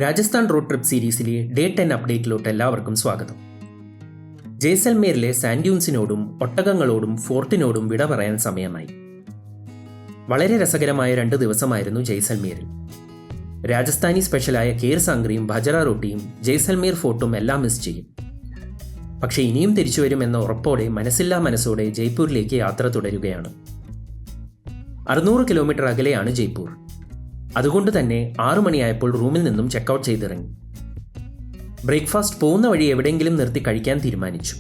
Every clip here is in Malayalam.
രാജസ്ഥാൻ റോഡ് ട്രിപ്പ് സീരീസിലെ ഡേ 10 അപ്ഡേറ്റിലോട്ട് എല്ലാവർക്കും സ്വാഗതം. ജയ്സൽമേറിലെ സാൻഡ്യൂൺസിനോടും ഒട്ടകങ്ങളോടും ഫോർട്ടിനോടും വിട പറയാൻ സമയമായി. വളരെ രസകരമായ 2 ദിവസമായിരുന്നു ജയ്സൽമേറിൽ. രാജസ്ഥാനി സ്പെഷ്യലായ കീർ സാംഗ്രിയും ബജറ റൊട്ടിയും ജയ്സൽമേർ ഫോർട്ടും എല്ലാം മിസ് ചെയ്യും. പക്ഷേ ഇനിയും തിരിച്ചു വരുമെന്ന ഉറപ്പോടെ മനസ്സില്ലാ മനസ്സോടെ ജയ്പൂരിലേക്ക് യാത്ര തുടരുകയാണ്. 600 കിലോമീറ്റർ അകലെയാണ് ജയ്പൂർ. അതുകൊണ്ട് തന്നെ 6 മണിയായപ്പോൾ റൂമിൽ നിന്നും ചെക്കൗട്ട് ചെയ്തിറങ്ങി. ബ്രേക്ക്ഫാസ്റ്റ് പോകുന്ന വഴി എവിടെയെങ്കിലും നിർത്തി കഴിക്കാൻ തീരുമാനിച്ചു.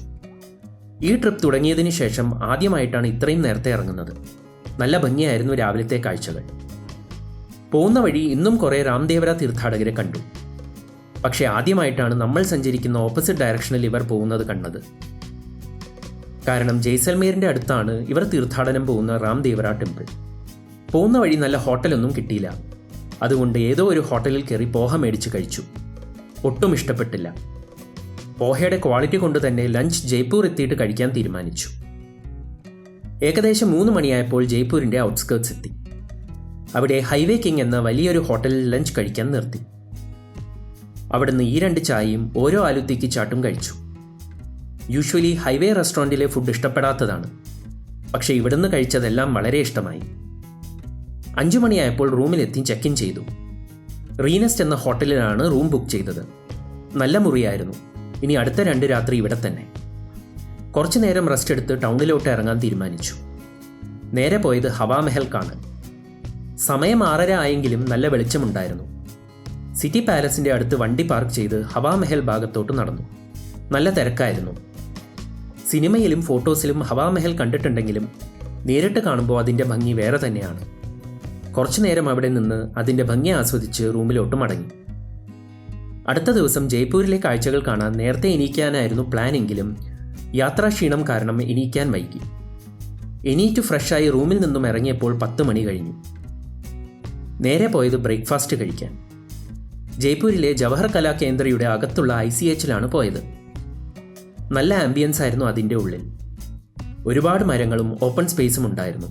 ഈ ട്രിപ്പ് തുടങ്ങിയതിന് ശേഷം ആദ്യമായിട്ടാണ് ഇത്രയും നേരത്തെ ഇറങ്ങുന്നത്. നല്ല ഭംഗിയായിരുന്നു രാവിലത്തെ കാഴ്ചകൾ. പോകുന്ന വഴി ഇന്നും കുറേ രാംദേവര തീർത്ഥാടകരെ കണ്ടു. പക്ഷേ ആദ്യമായിട്ടാണ് നമ്മൾ സഞ്ചരിക്കുന്ന ഓപ്പോസിറ്റ് ഡയറക്ഷനിൽ ഇവർ പോകുന്നത് കണ്ടത്. കാരണം ജയ്സൽമേറിൻ്റെ അടുത്താണ് ഇവർ തീർത്ഥാടനം പോകുന്ന രാംദേവര ടെമ്പിൾ. പോകുന്ന വഴി നല്ല ഹോട്ടലൊന്നും കിട്ടിയില്ല. അതുകൊണ്ട് ഏതോ ഒരു ഹോട്ടലിൽ കയറി പോഹ മേടിച്ച് കഴിച്ചു. ഒട്ടും ഇഷ്ടപ്പെട്ടില്ല. പോഹയുടെ ക്വാളിറ്റി കൊണ്ട് തന്നെ ലഞ്ച് ജയ്പൂർ എത്തിയിട്ട് കഴിക്കാൻ തീരുമാനിച്ചു. ഏകദേശം 3 മണിയായപ്പോൾ ജയ്പൂരിൻ്റെ ഔട്ട്സ്കേർട്സ് എത്തി. അവിടെ ഹൈവേ കിങ് എന്ന വലിയൊരു ഹോട്ടലിൽ ലഞ്ച് കഴിക്കാൻ നിർത്തി. അവിടുന്ന് ഈ 2 ചായയും ഓരോ ആലുത്തിക്ക് ചാട്ടും കഴിച്ചു. യൂഷ്വലി ഹൈവേ റെസ്റ്റോറൻറ്റിലെ ഫുഡ് ഇഷ്ടപ്പെടാത്തതാണ്. പക്ഷേ ഇവിടുന്ന് കഴിച്ചതെല്ലാം വളരെ ഇഷ്ടമായി. 5 മണിയായപ്പോൾ റൂമിലെത്തി ചെക്ക് ഇൻ ചെയ്തു. റീനസ്റ്റ് എന്ന ഹോട്ടലിലാണ് റൂം ബുക്ക് ചെയ്തത്. നല്ല മുറിയായിരുന്നു. ഇനി അടുത്ത 2 രാത്രി ഇവിടെ തന്നെ. കുറച്ചു നേരം റെസ്റ്റ് എടുത്ത് ടൗണിലോട്ട് ഇറങ്ങാൻ തീരുമാനിച്ചു. നേരെ പോയത് ഹവാമഹൽ കാണാൻ. സമയം 6:30 ആയെങ്കിലും നല്ല വെളിച്ചമുണ്ടായിരുന്നു. സിറ്റി പാലസിൻ്റെ അടുത്ത് വണ്ടി പാർക്ക് ചെയ്ത് ഹവാമഹൽ ഭാഗത്തോട്ട് നടന്നു. നല്ല തിരക്കായിരുന്നു. സിനിമയിലും ഫോട്ടോസിലും ഹവാമഹൽ കണ്ടിട്ടുണ്ടെങ്കിലും നേരിട്ട് കാണുമ്പോൾ അതിൻ്റെ ഭംഗി വേറെ തന്നെയാണ്. കുറച്ചു നേരം അവിടെ നിന്ന് അതിൻ്റെ ഭംഗി ആസ്വദിച്ച് റൂമിലോട്ട് മടങ്ങി. അടുത്ത ദിവസം ജയ്പൂരിലെ കാഴ്ചകൾ കാണാൻ നേരത്തെ എണീക്കാനായിരുന്നു പ്ലാനെങ്കിലും യാത്രാക്ഷീണം കാരണം എണീക്കാൻ വൈകി. എണീറ്റ് ഫ്രഷായി റൂമിൽ നിന്നും ഇറങ്ങിയപ്പോൾ 10 മണി കഴിഞ്ഞു. നേരെ പോയത് ബ്രേക്ക്ഫാസ്റ്റ് കഴിക്കാൻ. ജയ്പൂരിലെ ജവഹർ കലാ കേന്ദ്രയുടെ അകത്തുള്ള ICHലാണ് പോയത്. നല്ല ആംബിയൻസ് ആയിരുന്നു അതിൻ്റെ ഉള്ളിൽ. ഒരുപാട് മരങ്ങളും ഓപ്പൺ സ്പേസും ഉണ്ടായിരുന്നു.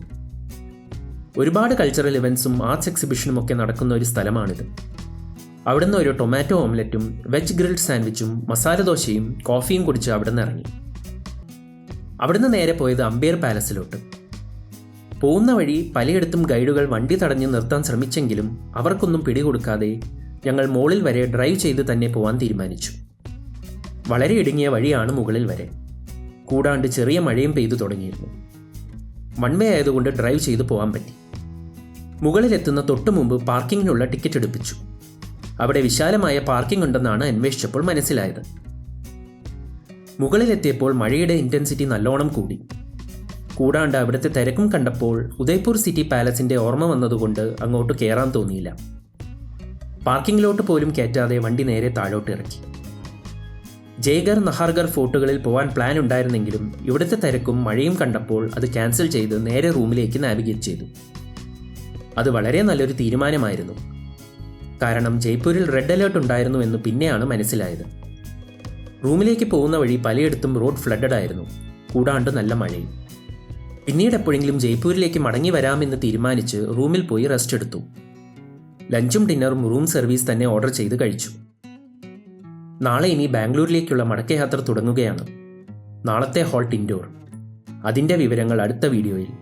ഒരുപാട് കൾച്ചറൽ ഇവൻറ്റ്സും ആർട്സ് എക്സിബിഷനും ഒക്കെ നടക്കുന്ന ഒരു സ്ഥലമാണിത്. അവിടുന്ന് ഒരു ടൊമാറ്റോ ഓംലെറ്റും വെജ് ഗ്രിൽഡ് സാൻഡ്വിച്ചും മസാല ദോശയും കോഫിയും കുടിച്ച് അവിടുന്ന് ഇറങ്ങി. അവിടുന്ന് നേരെ പോയത് അമ്പേർ പാലസിലോട്ട്. പോകുന്ന വഴി പലയിടത്തും ഗൈഡുകൾ വണ്ടി തടഞ്ഞ് നിർത്താൻ ശ്രമിച്ചെങ്കിലും അവർക്കൊന്നും പിടികൊടുക്കാതെ ഞങ്ങൾ മുകളിൽ വരെ ഡ്രൈവ് ചെയ്ത് തന്നെ പോകാൻ തീരുമാനിച്ചു. വളരെ ഇടുങ്ങിയ വഴിയാണ് മുകളിൽ വരെ. കൂടാണ്ട് ചെറിയ മഴയും പെയ്തു തുടങ്ങിയിരുന്നു. വൺ വേ ആയതുകൊണ്ട് ഡ്രൈവ് ചെയ്ത് പോകാൻ പറ്റി. മുകളിലെത്തുന്ന തൊട്ടു മുമ്പ് പാർക്കിങ്ങിനുള്ള ടിക്കറ്റ് എടുപ്പിച്ചു. അവിടെ വിശാലമായ പാർക്കിംഗ് ഉണ്ടെന്നാണ് അന്വേഷിച്ചപ്പോൾ മനസ്സിലായത്. മുകളിലെത്തിയപ്പോൾ മഴയുടെ ഇൻറ്റൻസിറ്റി നല്ലോണം കൂടി. കൂടാണ്ട് അവിടുത്തെ തിരക്കും കണ്ടപ്പോൾ ഉദയ്പൂർ സിറ്റി പാലസിൻ്റെ ഓർമ്മ വന്നതുകൊണ്ട് അങ്ങോട്ട് കയറാൻ തോന്നിയില്ല. പാർക്കിങ്ങിലോട്ട് പോലും കയറ്റാതെ വണ്ടി നേരെ താഴോട്ട് ഇറക്കി. ജയ്ഗർ നഹാർഗർ ഫോർട്ടുകളിൽ പോകാൻ പ്ലാൻ ഉണ്ടായിരുന്നെങ്കിലും ഇവിടുത്തെ തിരക്കും മഴയും കണ്ടപ്പോൾ അത് ക്യാൻസൽ ചെയ്ത് നേരെ റൂമിലേക്ക് നാവിഗേറ്റ് ചെയ്തു. അത് വളരെ നല്ലൊരു തീരുമാനമായിരുന്നു. കാരണം ജയ്പൂരിൽ റെഡ് അലേർട്ട് ഉണ്ടായിരുന്നു എന്ന് പിന്നെയാണ് മനസ്സിലായത്. റൂമിലേക്ക് പോകുന്ന വഴി പലയിടത്തും റോഡ് ഫ്ലഡഡ് ആയിരുന്നു. കൂടാണ്ട് നല്ല മഴയും. പിന്നീട് എപ്പോഴെങ്കിലും ജയ്പൂരിലേക്ക് മടങ്ങി വരാമെന്ന് തീരുമാനിച്ച് റൂമിൽ പോയി റെസ്റ്റ് എടുത്തു. ലഞ്ചും ഡിന്നറും റൂം സർവീസ് തന്നെ ഓർഡർ ചെയ്ത് കഴിച്ചു. നാളെ ഇനി ബാംഗ്ലൂരിലേക്കുള്ള മടക്കയാത്ര തുടങ്ങുകയാണ്. നാളത്തെ ഹോൾട്ട് ഇൻഡോർ. അതിൻ്റെ വിവരങ്ങൾ അടുത്ത വീഡിയോയിൽ.